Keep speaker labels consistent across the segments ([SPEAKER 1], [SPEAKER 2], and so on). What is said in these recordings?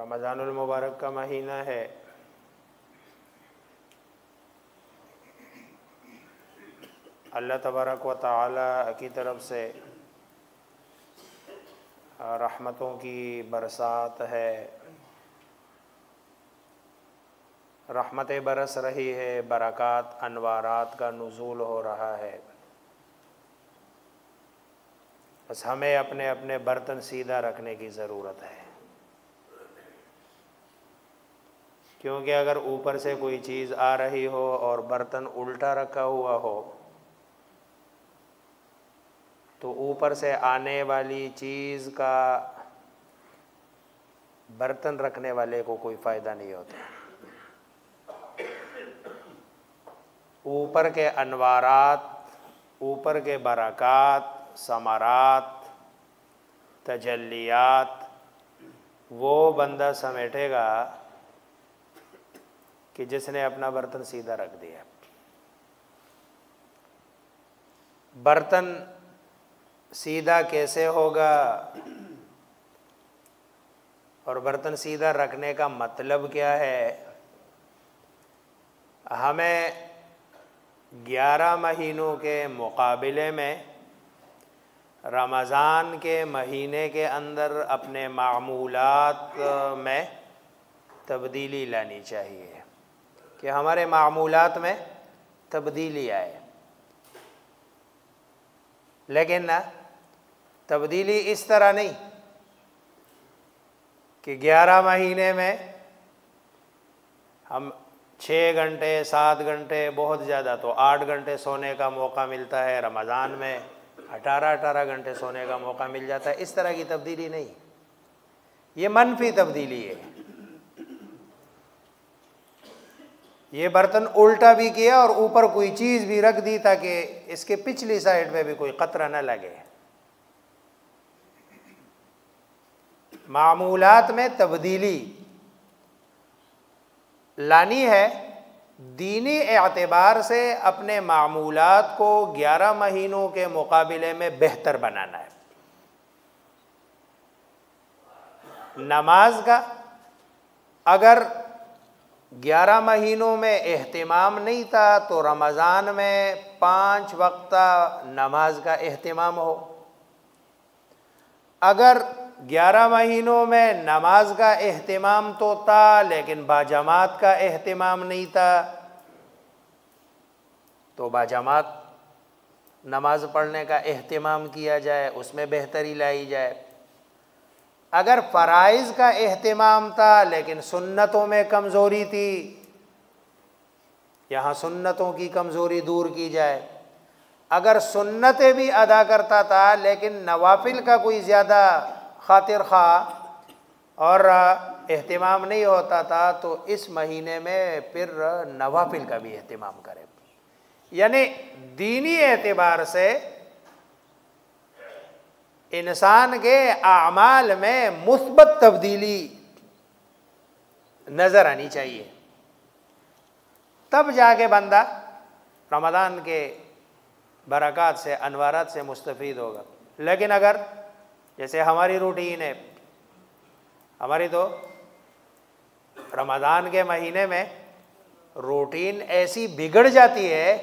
[SPEAKER 1] रमज़ानुल मुबारक का महीना है। अल्लाह तबारक व तआला की तरफ से रहमतों की बरसात है, रहमतें बरस रही है, बरक़ात अनवारात का नुज़ूल हो रहा है। बस हमें अपने अपने बर्तन सीधा रखने की ज़रूरत है, क्योंकि अगर ऊपर से कोई चीज़ आ रही हो और बर्तन उल्टा रखा हुआ हो तो ऊपर से आने वाली चीज़ का बर्तन रखने वाले को कोई फ़ायदा नहीं होता। ऊपर के अनवारात, ऊपर के बरक़ात, समारात, तजल्लियात वो बंदा समेटेगा कि जिसने अपना बर्तन सीधा रख दिया। बर्तन सीधा कैसे होगा और बर्तन सीधा रखने का मतलब क्या है? हमें 11 महीनों के मुकाबले में रमज़ान के महीने के अंदर अपने मामूलात में तब्दीली लानी चाहिए कि हमारे मामूलात में तब्दीली आए। लेकिन ना तब्दीली इस तरह नहीं कि 11 महीने में हम 6 घंटे 7 घंटे, बहुत ज़्यादा तो 8 घंटे सोने का मौका मिलता है, रमज़ान में 18 घंटे सोने का मौका मिल जाता है। इस तरह की तब्दीली नहीं, ये मनफी तब्दीली है। ये बर्तन उल्टा भी किया और ऊपर कोई चीज़ भी रख दी ताकि इसके पिछली साइड में भी कोई क़तरा न लगे। मामूलात में तब्दीली लानी है, दीनी एतबार से अपने मामूलात को 11 महीनों के मुकाबले में बेहतर बनाना है। नमाज का अगर 11 महीनों में एहतिमाम नहीं था तो रमज़ान में 5 वक्ता नमाज का एहतिमाम हो। अगर 11 महीनों में नमाज का एहतिमाम तो था लेकिन बाजमात का एहतिमाम नहीं था तो बाजमात नमाज पढ़ने का एहतिमाम किया जाए, उसमें बेहतरी लाई जाए। अगर फ़राइज़ का एहतिमाम था लेकिन सुन्नतों में कमज़ोरी थी, यहाँ सुन्नतों की कमज़ोरी दूर की जाए। अगर सुन्नतें भी अदा करता था लेकिन नवाफिल का कोई ज़्यादा खातिर खा और एहतिमाम नहीं होता था तो इस महीने में फिर नवाफिल का भी एहतिमाम करें। यानी दीनी एतबार से इंसान के आमाल में मुस्बत तब्दीली नज़र आनी चाहिए, तब जाके बंदा रमज़ान के बरक़ात से, अनवारात से मुस्तफ़ीद होगा। लेकिन अगर जैसे हमारी रूटीन है, हमारी तो रमज़ान के महीने में रूटीन ऐसी बिगड़ जाती है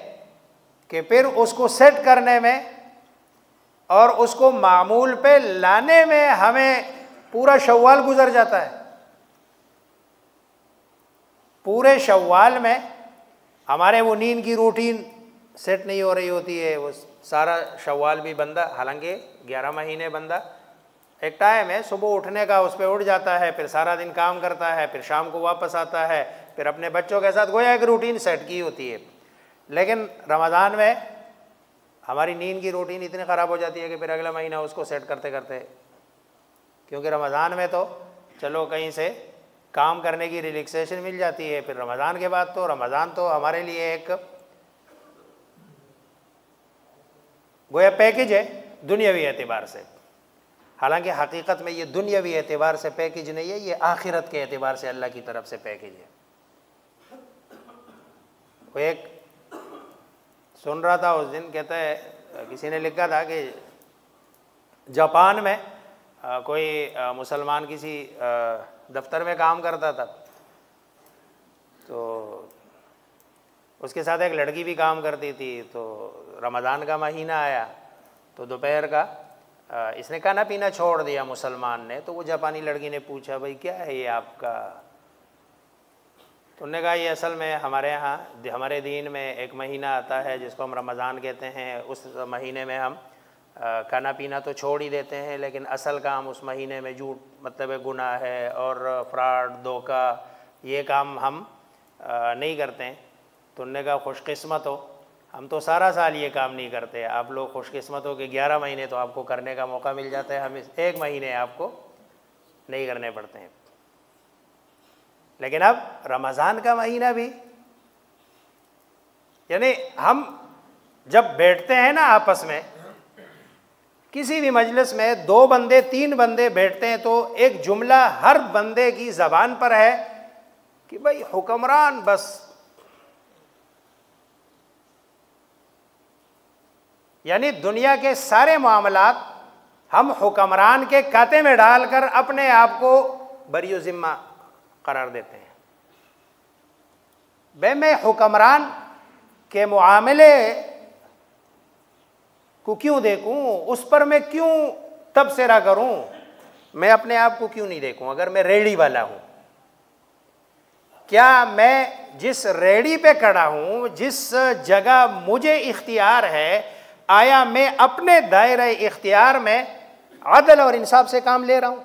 [SPEAKER 1] कि फिर उसको सेट करने में और उसको मामूल पे लाने में हमें पूरा शव्वाल गुजर जाता है। पूरे शव्वाल में हमारे वो नींद की रूटीन सेट नहीं हो रही होती है। वो सारा शव्वाल भी बंदा, हालांकि 11 महीने बंदा एक टाइम है सुबह उठने का, उस पर उठ जाता है, फिर सारा दिन काम करता है, फिर शाम को वापस आता है, फिर अपने बच्चों के साथ गोया एक रूटीन सेट की होती है। लेकिन रमज़ान में हमारी नींद की रूटीन इतनी ख़राब हो जाती है कि फिर अगला महीना उसको सेट करते करते, क्योंकि रमज़ान में तो चलो कहीं से काम करने की रिलैक्सेशन मिल जाती है, फिर रमज़ान के बाद तो रमज़ान तो हमारे लिए एक गोया पैकेज है दुनियावी एतबार से। हालांकि हकीकत में ये दुनियावी एतबार से पैकेज नहीं है, ये आखिरत के एतबार से अल्लाह की तरफ से पैकेज है। वो एक सुन रहा था उस दिन, कहता है किसी ने लिखा था कि जापान में कोई मुसलमान किसी दफ्तर में काम करता था, तो उसके साथ एक लड़की भी काम करती थी। तो रमज़ान का महीना आया तो दोपहर का इसने खाना पीना छोड़ दिया मुसलमान ने। तो वो जापानी लड़की ने पूछा, भाई क्या है ये आपका? तो उन्होंने कहा, ये असल में हमारे यहाँ हमारे दीन में एक महीना आता है जिसको हम रमज़ान कहते हैं। उस महीने में हम खाना पीना तो छोड़ ही देते हैं, लेकिन असल काम उस महीने में झूठ मतलब गुनाह है और फ्रॉड धोखा ये काम हम नहीं करते हैं। तो उन्होंने कहा, खुशकिस्मत हो, हम तो सारा साल ये काम नहीं करते। आप लोग खुशकिस्मत हो कि 11 महीने तो आपको करने का मौका मिल जाता है, हम इस 1 महीने आपको नहीं करने पड़ते हैं। लेकिन अब रमज़ान का महीना भी, यानी हम जब बैठते हैं ना आपस में, किसी भी मजलिस में 2 बंदे 3 बंदे बैठते हैं तो एक जुमला हर बंदे की ज़बान पर है कि भाई हुक्मरान बस, यानी दुनिया के सारे मामलात हम हुक्मरान के खाते में डालकर अपने आप को बरी ज़िम्मा करार देते हैं। भाई मैं हुक्मरान के मुआमले को क्यों देखूं, उस पर मैं क्यों तबसरा करूं, मैं अपने आप को क्यों नहीं देखूं? अगर मैं रेडी वाला हूं, क्या मैं जिस रेडी पे खड़ा हूं, जिस जगह मुझे इख्तियार है, आया मैं अपने दायरे इख्तियार में अदल और इंसाफ से काम ले रहा हूं?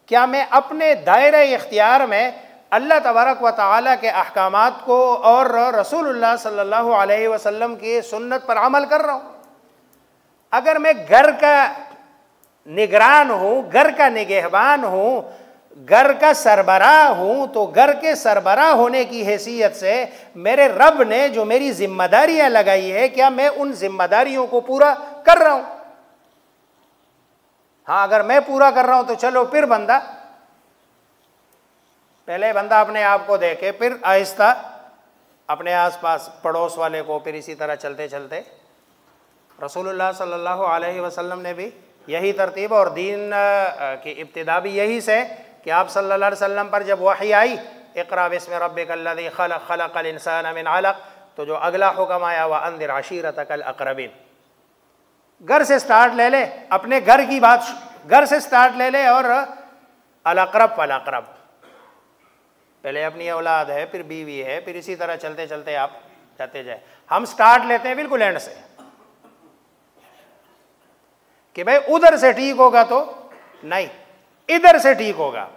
[SPEAKER 1] क्या मैं अपने दायरे इख्तियार में अल्लाह तबारक व तआला के अहकामात को और रसूलुल्लाह सल्लल्लाहु अलैहि वसल्लम की सुन्नत पर अमल कर रहा हूं? अगर मैं घर का निगरान हूं, घर का निगहबान हूं, घर का सरबराह हूं, तो घर के सरबराह होने की हैसियत से मेरे रब ने जो मेरी जिम्मेदारियां लगाई है, क्या मैं उन जिम्मेदारियों को पूरा कर रहा हूं? हाँ, अगर मैं पूरा कर रहा हूं तो चलो, फिर बंदा पहले बंदा अपने आप को देखे, फिर आहिस्ता अपने आसपास पड़ोस वाले को, फिर इसी तरह चलते चलते रसूलुल्लाह सल्लल्लाहु अलैहि वसल्लम ने भी यही तरतीब और दीन की इब्तिदा भी यही से कि आप सल्लल्लाहु अलैहि वसल्लम पर जब वही आई, इक़रा बिस्मि रब्बिकल्लज़ी खलक़ खलक़ल इंसान मिन अलक़, तो जो अगला हुक्म आया व अंदिर अशीरतकल अक़रबीन, घर से स्टार्ट ले ले, अपने घर की बात घर से स्टार्ट ले ले और अल अक़रब फल अक़रब, पहले अपनी औलाद है, फिर बीवी है, फिर इसी तरह चलते चलते आप जाते जाए। हम स्टार्ट लेते हैं बिल्कुल एंड से कि भाई उधर से ठीक होगा तो नहीं, इधर से ठीक होगा,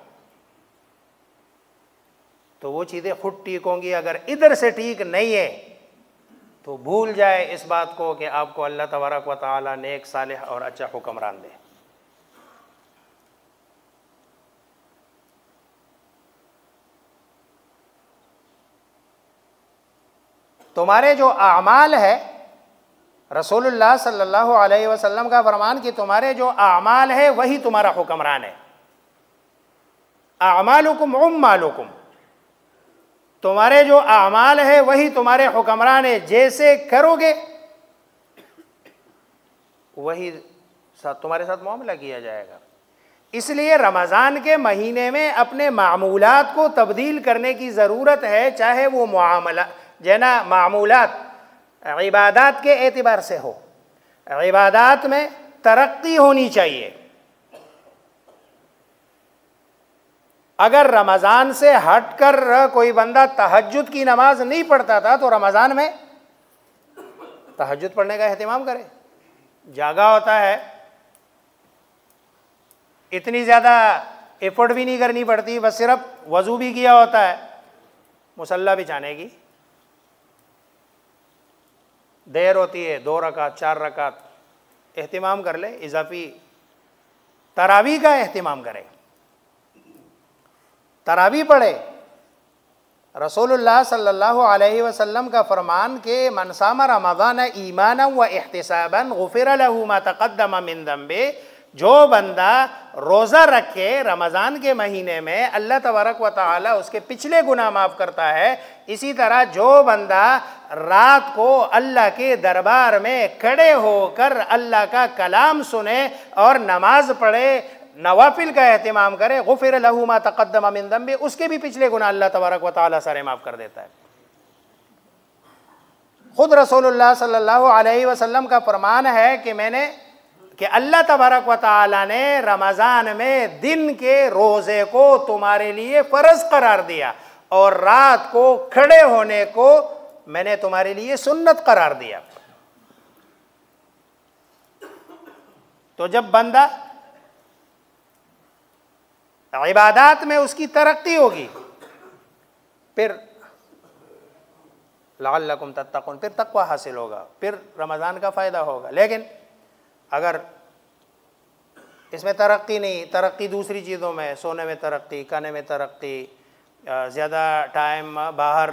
[SPEAKER 1] तो वो चीज़ें खुद ठीक होंगी। अगर इधर से ठीक नहीं है तो भूल जाए इस बात को कि आपको अल्लाह तबारक व तआला नेक सालिह और अच्छा हुक्मरान दे। तुम्हारे जो आमाल है, रसूलुल्लाह सल्लल्लाहु अलैहि वसल्लम का फरमान कि तुम्हारे जो आमाल है वही तुम्हारा हुक्मरान है। आमालुकुम उम्मालुकुम, तुम्हारे जो आमाल है वही तुम्हारे हुक्मरान है। जैसे करोगे वही तुम्हारे साथ मामला किया जाएगा। इसलिए रमज़ान के महीने में अपने मामूलात को तब्दील करने की ज़रूरत है, चाहे वो मुआमला जना मामूलात इबादात के एतबार से हो। इबादात में तरक्की होनी चाहिए। अगर रमज़ान से हटकर कोई बंदा तहज्जुद की नमाज नहीं पढ़ता था तो रमज़ान में तहज्जुद पढ़ने का एहतिमाम करे। जागा होता है, इतनी ज़्यादा एफर्ट भी नहीं करनी पड़ती, बस सिर्फ वज़ू भी किया होता है, मुसल्ला बिछाने की देर होती है, 2 रकात 4 रकात एहतिमाम कर ले। इजाफी तरावी का एहतिमाम करे, तरावी पढ़े। रसूलुल्लाह सल्लल्लाहु अलैहि वसल्लम का फरमान के मन सामा रमज़ान ईमानन व इहतिसाबन गुफ़िर लहू मा तक़द्दम मिन ज़ंबे, जो बंदा रोज़ा रखे रमज़ान के महीने में अल्लाह तबारक व तआला उसके पिछले गुनाह माफ़ करता है। इसी तरह जो बंदा रात को अल्लाह के दरबार में खड़े होकर अल्लाह का कलाम सुने और नमाज पढ़े, नवाफिल का एहतिमाम करे, गुफिर लहू मा तक़द्दम मिन ज़ंबि, उसके भी पिछले गुनाह अल्लाह तबारक व तआला सारे माफ़ कर देता है। खुद रसूलुल्लाह सल्लल्लाहु अलैहि वसल्लम का फरमान है कि अल्लाह तबारक व तआला ने रमज़ान में दिन के रोज़े को तुम्हारे लिए फ़र्ज़ करार दिया और रात को खड़े होने को मैंने तुम्हारे लिए सुन्नत करार दिया। तो जब बंदा इबादत में उसकी तरक्की होगी, फिर लअल्लकुम तत्तक़ून, फिर तक़वा हासिल होगा, फिर रमज़ान का फ़ायदा होगा। लेकिन अगर इसमें तरक्की नहीं, तरक्की दूसरी चीज़ों में, सोने में तरक्की, खाने में तरक्की, ज़्यादा टाइम बाहर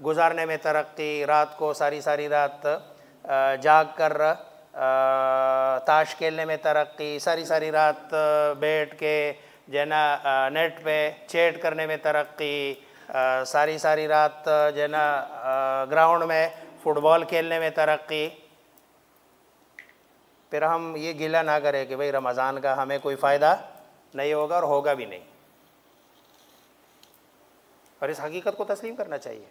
[SPEAKER 1] गुजारने में तरक्की, रात को सारी सारी रात जाग कर ताश खेलने में तरक्की, सारी सारी रात बैठ के जो ना नेट पे चैट करने में तरक्की, सारी सारी रात जो ना ग्राउंड में फुटबॉल खेलने में तरक्की, फिर हम ये गिला ना करें कि भाई रमज़ान का हमें कोई फ़ायदा नहीं होगा और होगा भी नहीं। और इस हकीकत को तस्लीम करना चाहिए।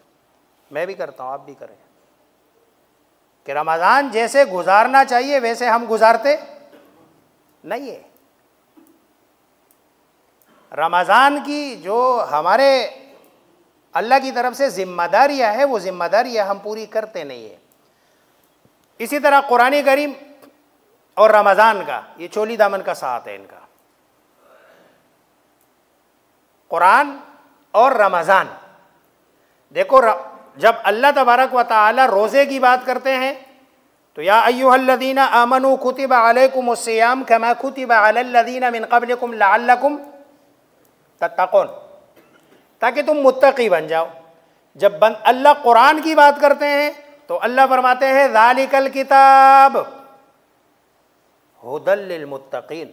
[SPEAKER 1] मैं भी करता हूँ, आप भी करें कि रमज़ान जैसे गुजारना चाहिए वैसे हम गुजारते नहीं है। रमज़ान की जो हमारे अल्लाह की तरफ से ज़िम्मेदारियाँ है, वो ज़िम्मेदारियाँ हम पूरी करते नहीं है। इसी तरह कुरान करीम और रमज़ान का ये चोली दामन का साथ है इनका। कुरान और रमज़ान, देखो जब अल्लाह तबारक व तआला रोज़े की बात करते हैं तो या अय्युहल्लज़ीना आमनू कुतिबा अलैकुमुस्सियाम कमा कुतिबा अलल्लज़ीना मिन क़ब्लिकुम लअल्लकुम तत्तक़ून, ताकि तुम मुत्तकी बन जाओ। जब अल्लाह कुरान की बात करते हैं तो अल्लाह फरमाते हैं ज़ालिकल किताब हुदल लिल मुत्तकीन,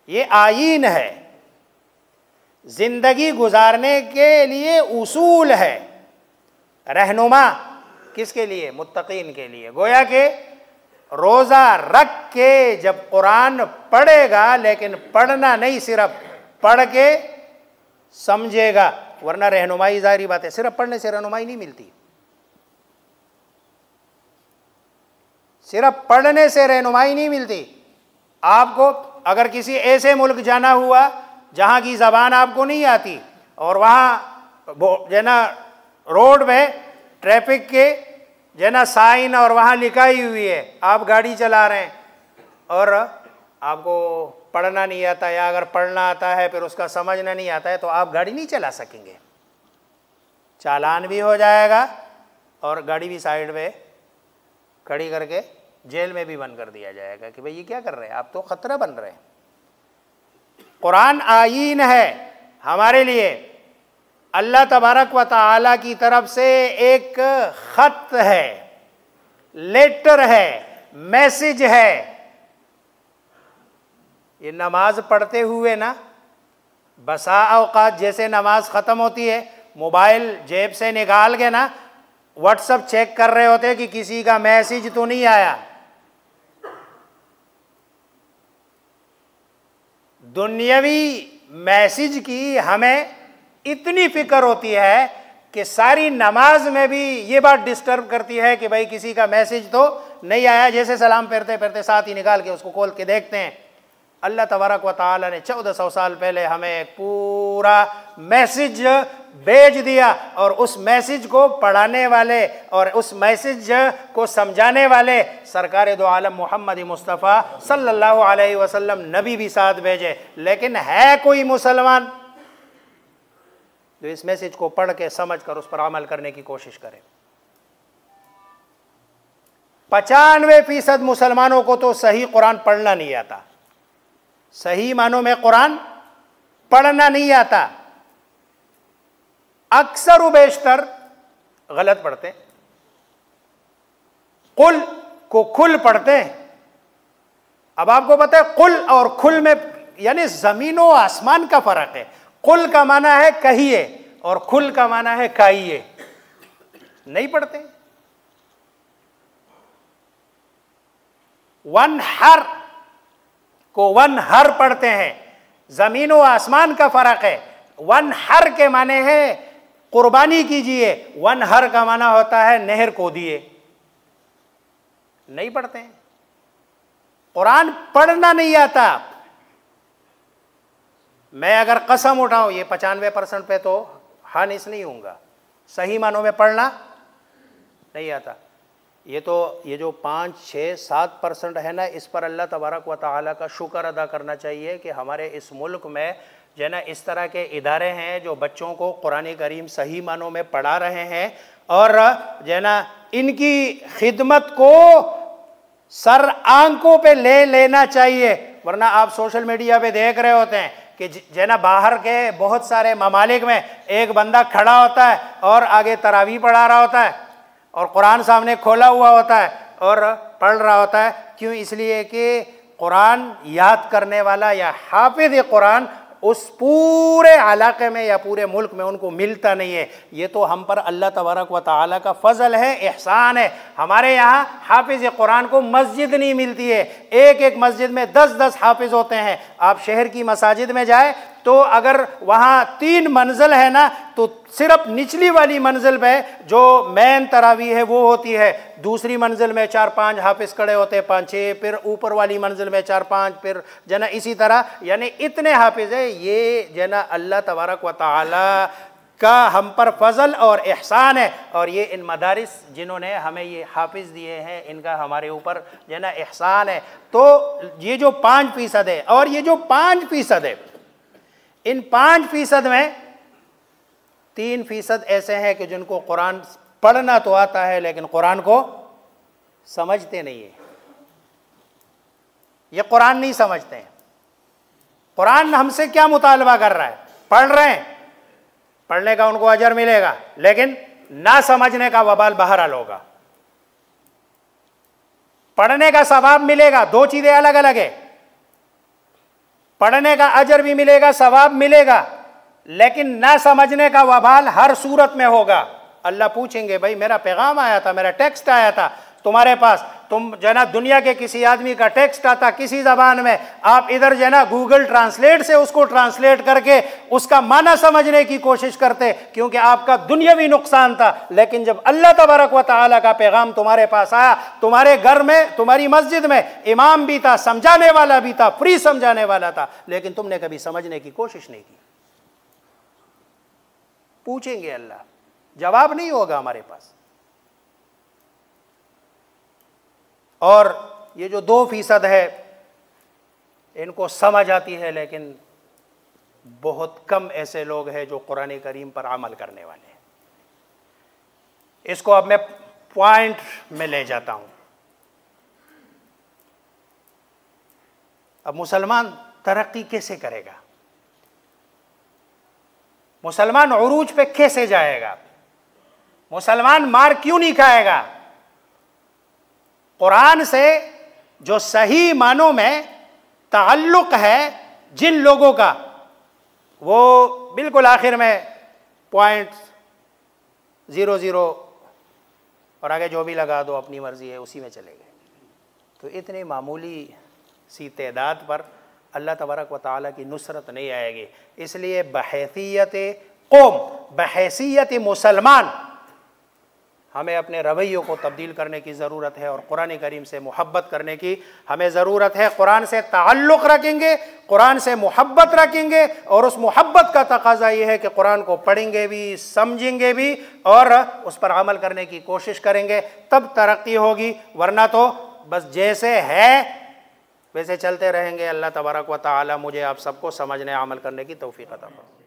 [SPEAKER 1] ये आईन है, जिंदगी गुजारने के लिए उसूल है, रहनुमा किसके लिए? मुत्तकीन के लिए। गोया के रोज़ा रख के जब कुरान पढ़ेगा, लेकिन पढ़ना नहीं, सिर्फ पढ़ के समझेगा, वरना रहनुमाई ज़ाहिरी बात है, सिर्फ पढ़ने से रहनुमाई नहीं मिलती। सिर्फ पढ़ने से रहनुमाई नहीं मिलती। आपको अगर किसी ऐसे मुल्क जाना हुआ जहाँ की ज़बान आपको नहीं आती और वहाँ जो ना रोड में ट्रैफिक के जो ना साइन और वहाँ लिखाई हुई है, आप गाड़ी चला रहे हैं और आपको पढ़ना नहीं आता, या अगर पढ़ना आता है फिर उसका समझना नहीं आता है, तो आप गाड़ी नहीं चला सकेंगे, चालान भी हो जाएगा और गाड़ी भी साइड में खड़ी करके जेल में भी बंद कर दिया जाएगा कि भाई ये क्या कर रहे हैं, आप तो ख़तरा बन रहे हैं। कुरान आईन है हमारे लिए, अल्लाह तबारक व तआला की तरफ से एक ख़त है, लेटर है, मैसेज है। ये नमाज पढ़ते हुए ना बसा औकात जैसे नमाज ख़त्म होती है, मोबाइल जेब से निकाल के ना व्हाट्सअप चेक कर रहे होते हैं कि किसी का मैसेज तो नहीं आया। दुनियावी मैसेज की हमें इतनी फिक्र होती है कि सारी नमाज में भी ये बात डिस्टर्ब करती है कि भाई किसी का मैसेज तो नहीं आया। जैसे सलाम फेरते फेरते साथ ही निकाल के उसको खोल के देखते हैं। अल्लाह तबारक व तआला ने 1400 साल पहले हमें एक पूरा मैसेज भेज दिया, और उस मैसेज को पढ़ाने वाले और उस मैसेज को समझाने वाले सरकार दो आलम मोहम्मद मुस्तफ़ा सल्लल्लाहु अलैहि वसल्लम नबी भी साथ भेजे। लेकिन है कोई मुसलमान जो इस मैसेज को पढ़ के समझ कर उस पर अमल करने की कोशिश करे? 95% मुसलमानों को तो सही कुरान पढ़ना नहीं आता, सही मानों में कुरान पढ़ना नहीं आता। अक्सर व बेशतर गलत पढ़ते हैं, कुल को खुल पढ़ते हैं। अब आपको पता है कुल और खुल में यानी जमीन और आसमान का फर्क है। कुल का माना है कहिए और खुल का माना है खाइए। नहीं पढ़ते। वन हर को वन हर पढ़ते हैं। ज़मीन व आसमान का फ़र्क है। वन हर के माने है कुर्बानी कीजिए, वन हर का माना होता है नहर खोदिए। नहीं पढ़ते हैं, कुरान पढ़ना नहीं आता। मैं अगर कसम उठाऊं ये 95% पे तो हानिस नहीं होऊंगा, सही मानों में पढ़ना नहीं आता। ये जो 5, 6, 7% है ना, इस पर अल्लाह तबारक व तआला का शुक्र अदा करना चाहिए कि हमारे इस मुल्क में जो ना इस तरह के इदारे हैं जो बच्चों को कुरान करीम सही मानों में पढ़ा रहे हैं, और जो ना इनकी खिदमत को सर आंखों पे ले लेना चाहिए। वरना आप सोशल मीडिया पे देख रहे होते हैं कि जो ना बाहर के बहुत सारे ममालिक में एक बंदा खड़ा होता है और आगे तरावी पढ़ा रहा होता है और कुरान सामने खोला हुआ होता है और पढ़ रहा होता है। क्यों? इसलिए कि कुरान याद करने वाला या हाफिज़ कुरान उस पूरे इलाके में या पूरे मुल्क में उनको मिलता नहीं है। ये तो हम पर अल्लाह तबारक व तआला का फ़ज़ल है, एहसान है। हमारे यहाँ हाफिज़ कुरान को मस्जिद नहीं मिलती है, एक एक मस्जिद में 10-10 हाफिज़ होते हैं। आप शहर की मसाजिद में जाए तो अगर वहाँ 3 मंजिल है ना, तो सिर्फ निचली वाली मंजिल पे जो मेन तरावी है वो होती है, दूसरी मंजिल में 4-5 हाफिज़ खड़े होते हैं, 5-6, फिर ऊपर वाली मंजिल में 4-5, फिर जना इसी तरह, यानी इतने हाफिज़ है। ये जना अल्लाह तबारक व तआला का हम पर फजल और एहसान है। और ये इन मदारिस जिन्होंने हमें ये हाफिज़ दिए हैं, इनका हमारे ऊपर जना एहसान है। तो ये जो 5% है, और ये जो 5% है, इन 5% में 3% ऐसे हैं कि जिनको कुरान पढ़ना तो आता है लेकिन कुरान को समझते नहीं है। ये कुरान नहीं समझते हैं। कुरान हमसे क्या मुतालबा कर रहा है? पढ़ रहे हैं, पढ़ने का उनको अजर मिलेगा, लेकिन ना समझने का वबाल बहरहाल होगा। पढ़ने का सवाब मिलेगा, 2 चीजें अलग अलग है। पढ़ने का अजर भी मिलेगा, सवाब मिलेगा, लेकिन ना समझने का वबाल हर सूरत में होगा। अल्लाह पूछेंगे, भाई मेरा पैगाम आया था, मेरा टेक्स्ट आया था तुम्हारे पास, तुम जना दुनिया के किसी आदमी का टेक्स्ट आता किसी ज़बान में, आप इधर जना गूगल ट्रांसलेट से उसको ट्रांसलेट करके उसका माना समझने की कोशिश करते, क्योंकि आपका दुनियावी नुकसान था। लेकिन जब अल्लाह तबारक व तआला का पैगाम तुम्हारे पास आया, तुम्हारे घर में, तुम्हारी मस्जिद में इमाम भी था, समझाने वाला भी था, फ्री समझाने वाला था, लेकिन तुमने कभी समझने की कोशिश नहीं की। पूछेंगे अल्लाह, जवाब नहीं होगा हमारे पास। और ये जो 2% है, इनको समझ आती है, लेकिन बहुत कम ऐसे लोग हैं जो कुरान करीम पर अमल करने वाले हैं। इसको अब मैं पॉइंट में ले जाता हूं। अब मुसलमान तरक्की कैसे करेगा? मुसलमान उरूज पे कैसे जाएगा? मुसलमान मार क्यों नहीं खाएगा? कुरान से जो सही मानों में ताल्लुक है जिन लोगों का, वो बिल्कुल आखिर में .00 और आगे जो भी लगा दो अपनी मर्जी है, उसी में चले गए। तो इतनी मामूली सी तादाद पर अल्लाह तबारक व तआला की नुसरत नहीं आएगी। इसलिए बहैसियत कौम, बहैसियत मुसलमान, हमें अपने रवैयों को तब्दील करने की ज़रूरत है और कुरान करीम से मोहब्बत करने की हमें ज़रूरत है। कुरान से ताल्लुक़ रखेंगे, कुरान से मोहब्बत रखेंगे, और उस मोहब्बत का तकाज़ा ये है कि कुरान को पढ़ेंगे भी, समझेंगे भी और उस पर अमल करने की कोशिश करेंगे, तब तरक्की होगी। वरना तो बस जैसे है वैसे चलते रहेंगे। अल्लाह तबारक व तआला मुझे आप सबको समझने, अमल करने की तौफीक अता फरमाए।